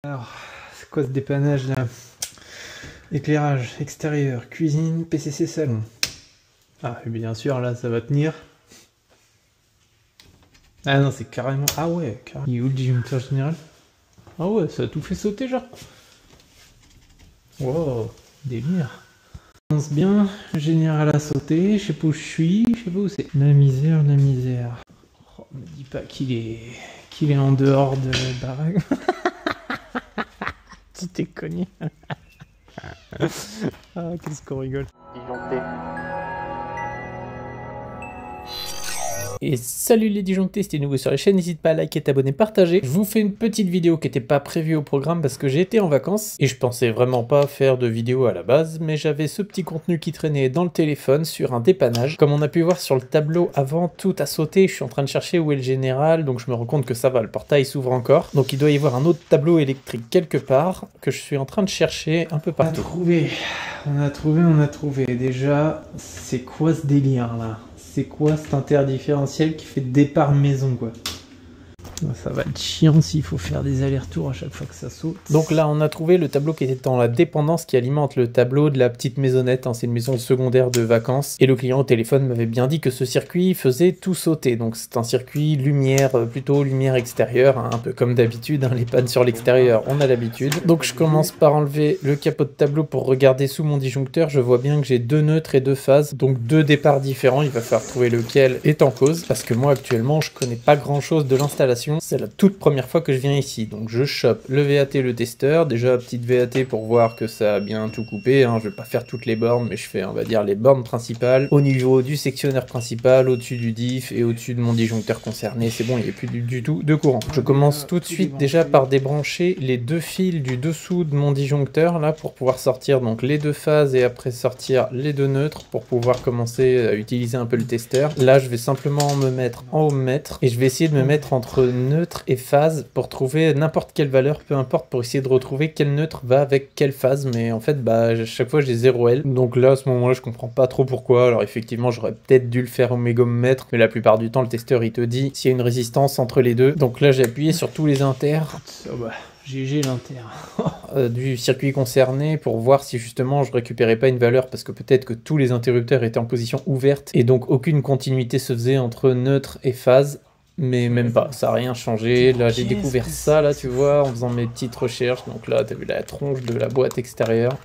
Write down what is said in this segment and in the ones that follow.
Alors, c'est quoi ce dépannage là? Éclairage extérieur, cuisine, PCC salon. Ah, et bien sûr, là, ça va tenir. Ah non, c'est carrément... Ah ouais, carrément. Il est où le disjoncteur général? Ah ouais, ça a tout fait sauter, genre. Wow, délire. On pense bien, général a sauté, je sais pas où je suis, je sais pas où c'est. La misère, la misère. Oh, me dis pas qu'il est en dehors de la baraque. Tu t'es cogné. Ah, qu'est-ce qu'on rigole. Disjoncté. Et salut les disjonctés, c'était nouveau sur la chaîne, n'hésite pas à liker, t'abonner, partager. Je vous fais une petite vidéo qui n'était pas prévue au programme parce que j'ai été en vacances et je pensais vraiment pas faire de vidéo à la base, mais j'avais ce petit contenu qui traînait dans le téléphone sur un dépannage. Comme on a pu voir sur le tableau avant, tout a sauté, je suis en train de chercher où est le général, donc je me rends compte que ça va, le portail s'ouvre encore. Donc il doit y avoir un autre tableau électrique quelque part que je suis en train de chercher un peu partout. On a trouvé. Déjà, c'est quoi ce délire là? C'est quoi cet interdifférentiel qui fait départ maison quoi? Ça va être chiant s'il faut faire des allers-retours à chaque fois que ça saute. Donc là, on a trouvé le tableau qui était dans la dépendance qui alimente le tableau de la petite maisonnette. Hein. C'est une maison secondaire de vacances. Et le client au téléphone m'avait bien dit que ce circuit faisait tout sauter. Donc c'est un circuit lumière, plutôt lumière extérieure, hein, un peu comme d'habitude. Hein, les pannes sur l'extérieur, on a l'habitude. Donc je commence par enlever le capot de tableau pour regarder sous mon disjoncteur. Je vois bien que j'ai deux neutres et deux phases. Donc deux départs différents. Il va falloir trouver lequel est en cause. Parce que moi, actuellement, je connais pas grand-chose de l'installation. C'est la toute première fois que je viens ici, donc je chope le VAT, le testeur, déjà petite VAT pour voir que ça a bien tout coupé, hein. Je vais pas faire toutes les bornes, mais je fais on va dire les bornes principales, au niveau du sectionneur principal, au-dessus du diff et au-dessus de mon disjoncteur concerné, c'est bon, il n'y a plus du tout de courant. Je commence tout de suite déjà par débrancher les deux fils du dessous de mon disjoncteur, là, pour pouvoir sortir donc les deux phases et après sortir les deux neutres, pour pouvoir commencer à utiliser un peu le testeur. Là, je vais simplement me mettre en ohmmètre, et je vais essayer de me mettre entre neutre et phase pour trouver n'importe quelle valeur, peu importe, pour essayer de retrouver quel neutre va avec quelle phase, mais en fait bah chaque fois j'ai 0L, donc là à ce moment là je comprends pas trop pourquoi. Alors effectivement j'aurais peut-être dû le faire au mégomètre, mais la plupart du temps le testeur il te dit s'il y a une résistance entre les deux, donc là j'ai appuyé sur tous les inters. Oh bah, GG l'inter du circuit concerné pour voir si justement je récupérais pas une valeur, parce que peut-être que tous les interrupteurs étaient en position ouverte et donc aucune continuité se faisait entre neutre et phase. Mais même pas, ça n'a rien changé. Là, j'ai découvert ça, là, tu vois, en faisant mes petites recherches. Donc là, t'as vu la tronche de la boîte extérieure.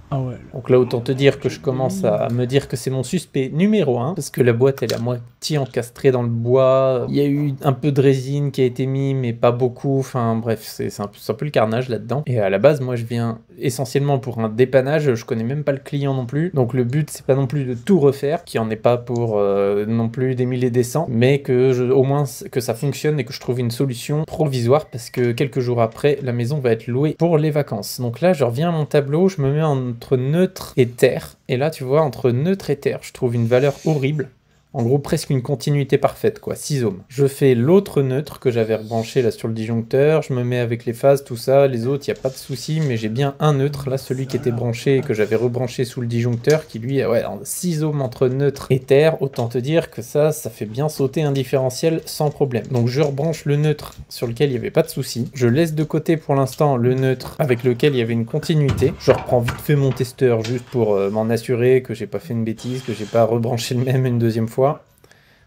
Ah ouais. Donc là, autant te dire que je commence à me dire que c'est mon suspect numéro 1, parce que la boîte, elle est à moitié encastrée dans le bois. Il y a eu un peu de résine qui a été mis, mais pas beaucoup. Enfin bref, c'est un peu le carnage là-dedans. Et à la base, moi, je viens essentiellement pour un dépannage. Je connais même pas le client non plus. Donc le but, c'est pas non plus de tout refaire, qui en est pas pour non plus des milliers et des cents, mais que au moins que ça fonctionne et que je trouve une solution provisoire, parce que quelques jours après, la maison va être louée pour les vacances. Donc là, je reviens à mon tableau, je me mets entre neutre et terre, et là tu vois, entre neutre et terre je trouve une valeur horrible, en gros presque une continuité parfaite quoi, 6 ohms. Je fais l'autre neutre que j'avais rebranché là sur le disjoncteur, je me mets avec les phases, tout ça, les autres il n'y a pas de souci, mais j'ai bien un neutre, là celui qui était branché et que j'avais rebranché sous le disjoncteur, qui lui ouais, 6 ohms entre neutre et terre, autant te dire que ça fait bien sauter un différentiel sans problème. Donc je rebranche le neutre sur lequel il n'y avait pas de souci, je laisse de côté pour l'instant le neutre avec lequel il y avait une continuité, je reprends vite fait mon testeur juste pour m'en assurer que j'ai pas fait une bêtise, que j'ai pas rebranché le même une deuxième fois.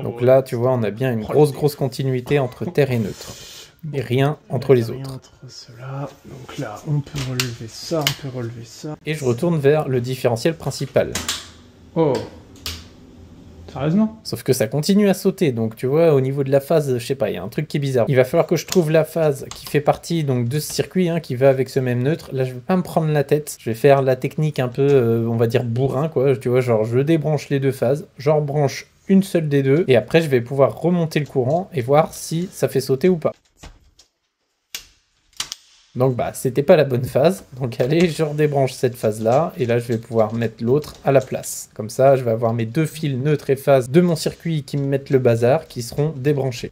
Donc là, tu vois, on a bien une grosse continuité entre terre et neutre. Et rien entre les autres. Donc là, on peut relever ça, Et je retourne vers le différentiel principal. Oh! Sérieusement? Sauf que ça continue à sauter, donc tu vois, au niveau de la phase, je sais pas, il y a un truc qui est bizarre. Il va falloir que je trouve la phase qui fait partie donc de ce circuit, hein, qui va avec ce même neutre. Là, je vais pas me prendre la tête, je vais faire la technique un peu, on va dire bourrin, quoi. Tu vois, genre, je débranche les deux phases, je rebranche une seule des deux, et après, je vais pouvoir remonter le courant et voir si ça fait sauter ou pas. Donc bah c'était pas la bonne phase, donc allez je redébranche cette phase là, et là je vais pouvoir mettre l'autre à la place. Comme ça je vais avoir mes deux fils neutres et phase de mon circuit qui me mettent le bazar, qui seront débranchés.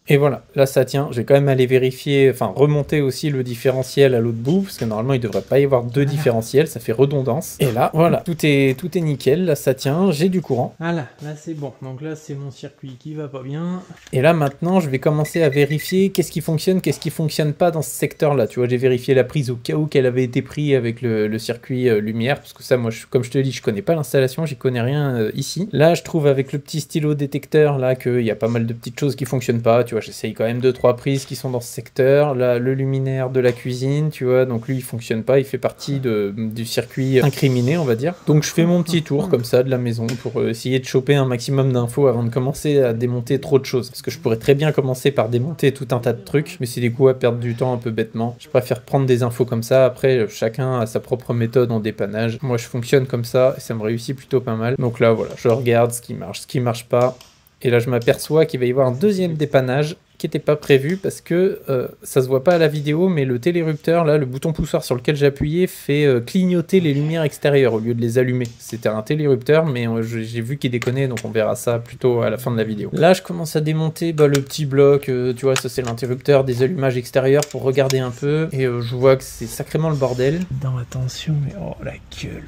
Et voilà, là ça tient, je vais quand même aller vérifier, enfin remonter aussi le différentiel à l'autre bout, parce que normalement il devrait pas y avoir deux différentiels, ça fait redondance. Et là, voilà, tout est nickel, là ça tient, j'ai du courant. Voilà, là c'est bon, donc là c'est mon circuit qui va pas bien. Et là maintenant je vais commencer à vérifier qu'est-ce qui fonctionne pas dans ce secteur-là. Tu vois, j'ai vérifié la prise au cas où qu'elle avait été prise avec le circuit lumière, parce que ça moi, comme je te dis, je connais pas l'installation, j'y connais rien ici. Là je trouve avec le petit stylo détecteur là qu'il y a pas mal de petites choses qui fonctionnent pas, tu vois, j'essaye quand même 2-3 prises qui sont dans ce secteur. Là, le luminaire de la cuisine, tu vois, donc lui, il fonctionne pas, il fait partie du circuit incriminé, on va dire. Donc je fais mon petit tour comme ça de la maison pour essayer de choper un maximum d'infos avant de commencer à démonter trop de choses. Parce que je pourrais très bien commencer par démonter tout un tas de trucs, mais c'est des coups à perdre du temps un peu bêtement. Je préfère prendre des infos comme ça, après, chacun a sa propre méthode en dépannage. Moi, je fonctionne comme ça, et ça me réussit plutôt pas mal. Donc là, voilà, je regarde ce qui marche pas. Et là, je m'aperçois qu'il va y avoir un deuxième dépannage qui n'était pas prévu parce que ça se voit pas à la vidéo, mais le télérupteur, là, le bouton poussoir sur lequel j'ai appuyé fait clignoter les lumières extérieures au lieu de les allumer. C'était un télérupteur, mais j'ai vu qu'il déconnait, donc on verra ça plutôt à la fin de la vidéo. Là, je commence à démonter le petit bloc, tu vois, ça c'est l'interrupteur des allumages extérieurs pour regarder un peu, et je vois que c'est sacrément le bordel. Dans attention, mais oh la gueule.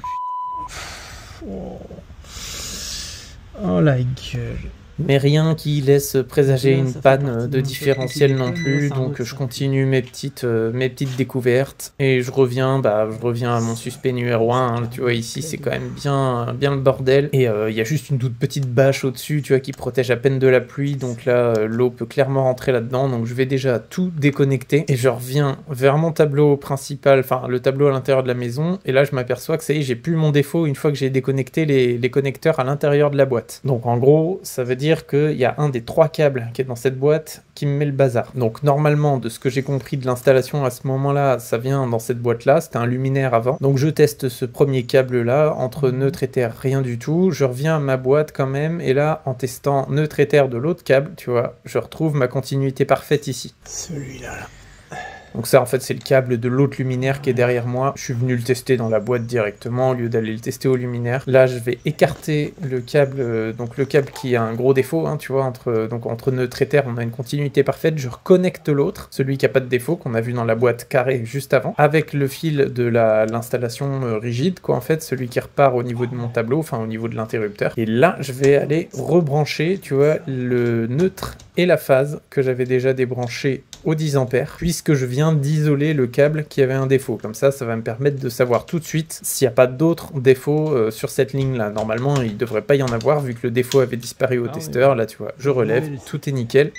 Oh la gueule. Mais rien qui laisse présager une panne de différentiel non plus, donc je continue mes petites découvertes, et je reviens à mon suspect numéro 1, hein. Tu vois, ici c'est quand même bien le bordel, et il y a juste une toute petite bâche au-dessus, tu vois, qui protège à peine de la pluie, donc là, l'eau peut clairement rentrer là-dedans, donc je vais déjà tout déconnecter, et je reviens vers mon tableau principal, enfin le tableau à l'intérieur de la maison, et là je m'aperçois que ça y est, j'ai plus mon défaut une fois que j'ai déconnecté les connecteurs à l'intérieur de la boîte. Donc en gros, ça veut dire qu'il y a un des 3 câbles qui est dans cette boîte qui me met le bazar. Donc normalement, de ce que j'ai compris de l'installation à ce moment-là, ça vient dans cette boîte-là, c'était un luminaire avant. Donc je teste ce premier câble-là, entre neutre et terre, rien du tout. Je reviens à ma boîte quand même, et là, en testant neutre et terre de l'autre câble, tu vois, je retrouve ma continuité parfaite ici. Celui-là, là. Donc ça, en fait, c'est le câble de l'autre luminaire qui est derrière moi. Je suis venu le tester dans la boîte directement au lieu d'aller le tester au luminaire. Là, je vais écarter le câble, donc le câble qui a un gros défaut, hein, tu vois, entre neutre et terre, on a une continuité parfaite. Je reconnecte l'autre, celui qui a pas de défaut, qu'on a vu dans la boîte carrée juste avant, avec le fil de l'installation rigide, quoi, en fait, celui qui repart au niveau de mon tableau, enfin au niveau de l'interrupteur. Et là, je vais aller rebrancher, tu vois, le neutre et la phase que j'avais déjà débranché au 10 ampères, puisque je viens d'isoler le câble qui avait un défaut. Comme ça, ça va me permettre de savoir tout de suite s'il n'y a pas d'autres défauts sur cette ligne-là. Normalement, il ne devrait pas y en avoir, vu que le défaut avait disparu au testeur. Là, tu vois, je relève, tout est nickel.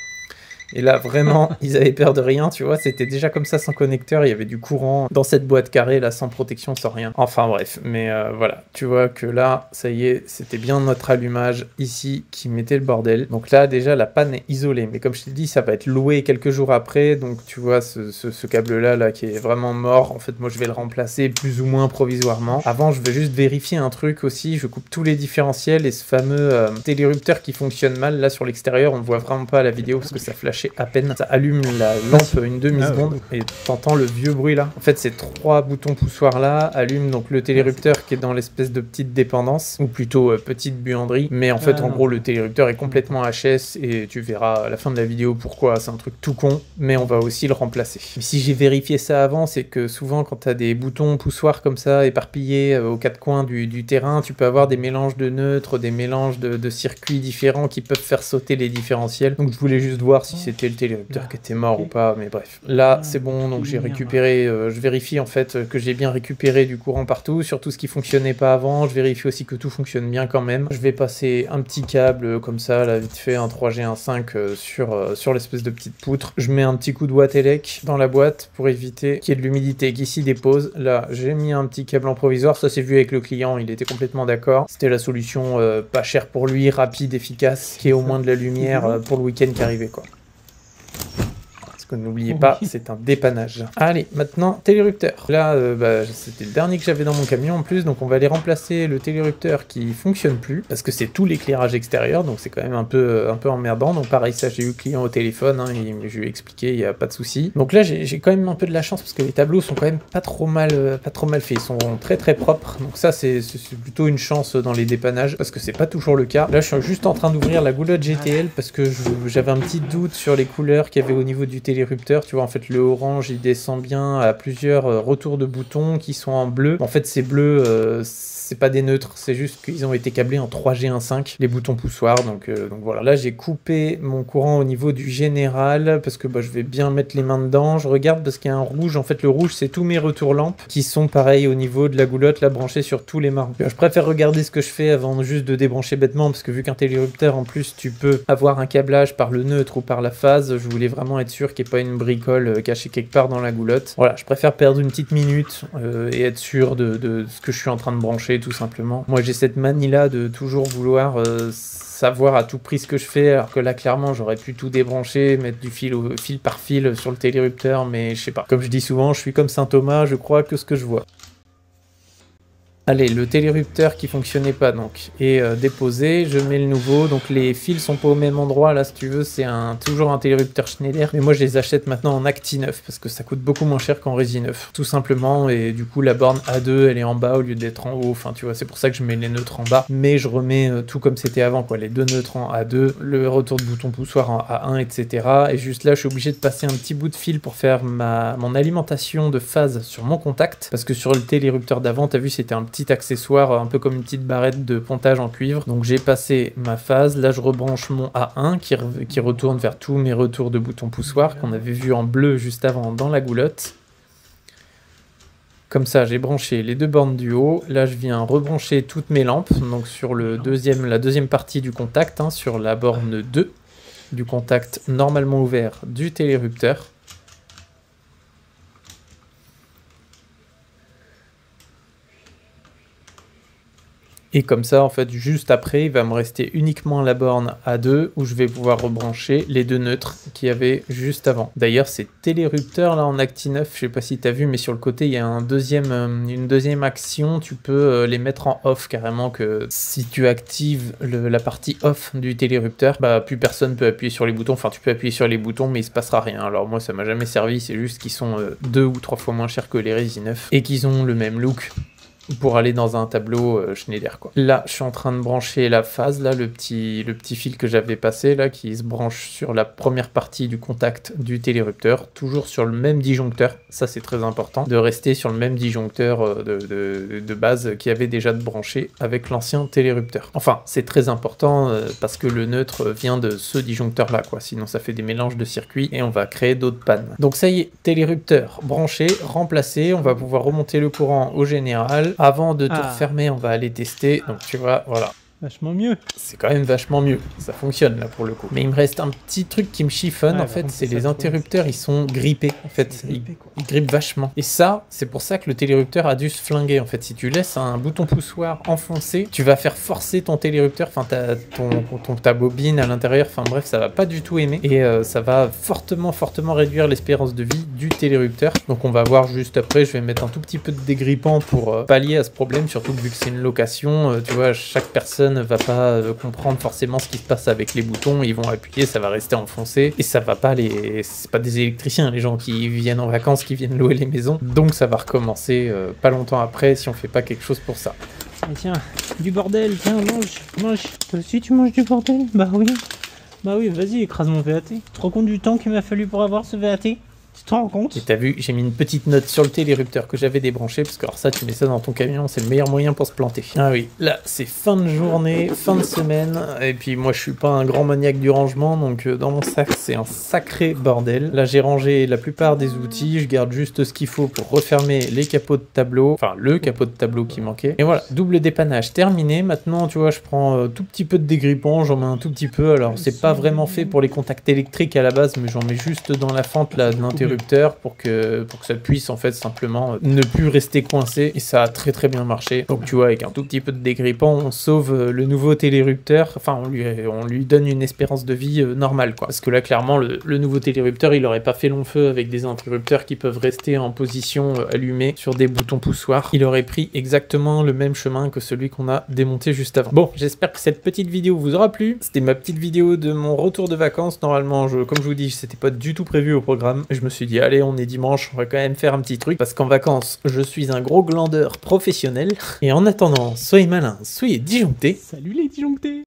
Et là, vraiment, ils avaient peur de rien, tu vois, c'était déjà comme ça sans connecteur, il y avait du courant dans cette boîte carrée, là, sans protection, sans rien. Enfin bref, mais voilà, tu vois que là, ça y est, c'était bien notre allumage ici qui mettait le bordel. Donc là, déjà, la panne est isolée, mais comme je t'ai dit, ça va être loué quelques jours après, donc tu vois, ce câble-là, là, qui est vraiment mort, en fait, moi, je vais le remplacer plus ou moins provisoirement. Avant, je vais juste vérifier un truc aussi, je coupe tous les différentiels, et ce fameux télérupteur qui fonctionne mal, là, sur l'extérieur, on ne voit vraiment pas à la vidéo, parce que ça flash à peine, ça allume la lampe une demi-seconde et t'entends le vieux bruit là. En fait, ces 3 boutons poussoirs là allument donc le télérupteur qui est dans l'espèce de petite dépendance, ou plutôt petite buanderie, mais en fait en gros le télérupteur est complètement HS, et tu verras à la fin de la vidéo pourquoi. C'est un truc tout con, mais on va aussi le remplacer. Si j'ai vérifié ça avant, c'est que souvent quand t'as des boutons poussoirs comme ça éparpillés aux 4 coins du terrain, tu peux avoir des mélanges de neutres, des mélanges de circuits différents qui peuvent faire sauter les différentiels. Donc je voulais juste voir si c'était le télérupteur qui était mort ou pas, mais bref. Là, c'est bon, donc j'ai récupéré, je vérifie en fait que j'ai bien récupéré du courant partout, sur tout ce qui fonctionnait pas avant, je vérifie aussi que tout fonctionne bien quand même. Je vais passer un petit câble comme ça, là, vite fait, un 3G, un 5 sur l'espèce de petite poutre. Je mets un petit coup de watt élec dans la boîte pour éviter qu'il y ait de l'humidité qui s'y dépose. Là, j'ai mis un petit câble en provisoire, ça c'est vu avec le client, il était complètement d'accord. C'était la solution pas chère pour lui, rapide, efficace, qui est au moins de la lumière pour le week-end qui arrivait, quoi. que n'oubliez pas, c'est un dépannage. Allez, maintenant, télérupteur. Là, c'était le dernier que j'avais dans mon camion en plus, donc on va aller remplacer le télérupteur qui fonctionne plus, parce que c'est tout l'éclairage extérieur, donc c'est quand même un peu emmerdant. Donc pareil, ça j'ai eu le client au téléphone, hein, je lui ai expliqué, il n'y a pas de souci. Donc là, j'ai quand même un peu de la chance, parce que les tableaux sont quand même pas trop mal faits, ils sont très très propres. Donc ça, c'est plutôt une chance dans les dépannages, parce que c'est pas toujours le cas. Là, je suis juste en train d'ouvrir la goulotte GTL, parce que j'avais un petit doute sur les couleurs qu'il y avait au niveau du télérupteur. Tu vois, en fait, le orange, il descend bien à plusieurs retours de boutons qui sont en bleu. En fait, ces bleus, c'est pas des neutres, c'est juste qu'ils ont été câblés en 3G1.5, les boutons poussoirs. Donc voilà, là, j'ai coupé mon courant au niveau du général, parce que je vais bien mettre les mains dedans. Je regarde parce qu'il y a un rouge. En fait, le rouge, c'est tous mes retours lampes qui sont pareils au niveau de la goulotte, là, branchés sur tous les marques. Je préfère regarder ce que je fais avant juste de débrancher bêtement, parce que vu qu'un télérupteur, en plus, tu peux avoir un câblage par le neutre ou par la phase, je voulais vraiment être sûr qu'il n'y ait pas une bricole cachée quelque part dans la goulotte. Voilà, je préfère perdre une petite minute et être sûr de ce que je suis en train de brancher, tout simplement. Moi, j'ai cette manie-là de toujours vouloir savoir à tout prix ce que je fais, alors que là, clairement, j'aurais pu tout débrancher, mettre du fil par fil sur le télérupteur, mais je sais pas. Comme je dis souvent, je suis comme Saint Thomas, je crois que ce que je vois. Allez, le télérupteur qui fonctionnait pas donc est déposé, je mets le nouveau, donc les fils sont pas au même endroit, là si tu veux c'est toujours un télérupteur Schneider, mais moi je les achète maintenant en Acti 9 parce que ça coûte beaucoup moins cher qu'en Rési 9, tout simplement, et du coup la borne A2 elle est en bas au lieu d'être en haut, enfin tu vois c'est pour ça que je mets les neutres en bas, mais je remets tout comme c'était avant quoi, les deux neutres en A2, le retour de bouton poussoir en A1, etc. Et juste là je suis obligé de passer un petit bout de fil pour faire mon alimentation de phase sur mon contact, parce que sur le télérupteur d'avant t'as vu c'était un petit accessoire, un peu comme une petite barrette de pontage en cuivre. Donc j'ai passé ma phase, là je rebranche mon A1 qui retourne vers tous mes retours de boutons poussoirs qu'on avait vu en bleu juste avant dans la goulotte. Comme ça, j'ai branché les deux bornes du haut. Là, je viens rebrancher toutes mes lampes, donc sur la deuxième partie du contact, hein, sur la borne 2 du contact normalement ouvert du télérupteur. Et comme ça, en fait, juste après, il va me rester uniquement la borne A2 où je vais pouvoir rebrancher les deux neutres qu'il y avait juste avant. D'ailleurs, ces télérupteurs là en Acti 9, je sais pas si tu as vu, mais sur le côté, il y a une deuxième action. Tu peux les mettre en off carrément, que si tu actives la partie off du télérupteur, plus personne peut appuyer sur les boutons. Enfin, tu peux appuyer sur les boutons, mais il se passera rien. Alors moi, ça m'a jamais servi. C'est juste qu'ils sont 2 ou 3 fois moins chers que les Rési 9 et qu'ils ont le même look pour aller dans un tableau Schneider quoi. Là, je suis en train de brancher la phase, là, le petit fil que j'avais passé, là, qui se branche sur la première partie du contact du télérupteur, toujours sur le même disjoncteur. Ça, c'est très important, de rester sur le même disjoncteur de base qui avait déjà de branché avec l'ancien télérupteur. Enfin, c'est très important parce que le neutre vient de ce disjoncteur-là, quoi. Sinon, ça fait des mélanges de circuits et on va créer d'autres pannes. Donc ça y est, télérupteur branché, remplacé, on va pouvoir remonter le courant au général. Avant de tout refermer, on va aller tester. Donc tu vois, voilà. Vachement mieux. C'est quand même vachement mieux. Ça fonctionne là pour le coup. Mais il me reste un petit truc qui me chiffonne. En fait, c'est les interrupteurs, ils sont grippés. En fait, ils grippent vachement. Et ça, c'est pour ça que le télérupteur a dû se flinguer. En fait, si tu laisses un bouton poussoir enfoncé, tu vas faire forcer ton télérupteur, enfin ta bobine à l'intérieur. Enfin bref, ça va pas du tout aimer. Et ça va fortement réduire l'espérance de vie du télérupteur. Donc on va voir juste après. Je vais mettre un tout petit peu de dégrippant pour pallier à ce problème. Surtout que vu que c'est une location, tu vois, chaque personne ne va pas comprendre forcément ce qui se passe avec les boutons, ils vont appuyer, ça va rester enfoncé et ça va pas c'est pas des électriciens les gens qui viennent en vacances, qui viennent louer les maisons, donc ça va recommencer pas longtemps après si on fait pas quelque chose pour ça. Ah, tiens, du bordel, tiens, mange. Toi aussi tu manges du bordel? Bah oui, vas-y, écrase mon VAT. Tu te rends compte du temps qu'il m'a fallu pour avoir ce VAT? Tu te rends compte? Et t'as vu, j'ai mis une petite note sur le télérupteur que j'avais débranché, parce que alors ça, tu mets ça dans ton camion, c'est le meilleur moyen pour se planter. Ah oui, là, c'est fin de journée, fin de semaine, et puis moi, je suis pas un grand maniaque du rangement, donc dans mon sac, c'est un sacré bordel. Là, j'ai rangé la plupart des outils, je garde juste ce qu'il faut pour refermer les capots de tableau, enfin, le capot de tableau qui manquait. Et voilà, double dépannage terminé. Maintenant, tu vois, je prends tout petit peu de dégrippant, j'en mets un tout petit peu, alors c'est pas vraiment fait pour les contacts électriques à la base, mais j'en mets juste dans la fente, là, de l'intérieur interrupteur pour que ça puisse en fait simplement ne plus rester coincé, et ça a très bien marché. Donc tu vois, avec un tout petit peu de dégrippant, on sauve le nouveau télérupteur, enfin on lui donne une espérance de vie normale quoi. Parce que là clairement le nouveau télérupteur il aurait pas fait long feu avec des interrupteurs qui peuvent rester en position allumée sur des boutons poussoirs. Il aurait pris exactement le même chemin que celui qu'on a démonté juste avant. Bon, j'espère que cette petite vidéo vous aura plu. C'était ma petite vidéo de mon retour de vacances. Normalement, comme je vous dis, c'était pas du tout prévu au programme. Je me suis dit, allez, on est dimanche, on va quand même faire un petit truc. Parce qu'en vacances, je suis un gros glandeur professionnel. Et en attendant, soyez malins, soyez disjonctés. Salut les disjonctés.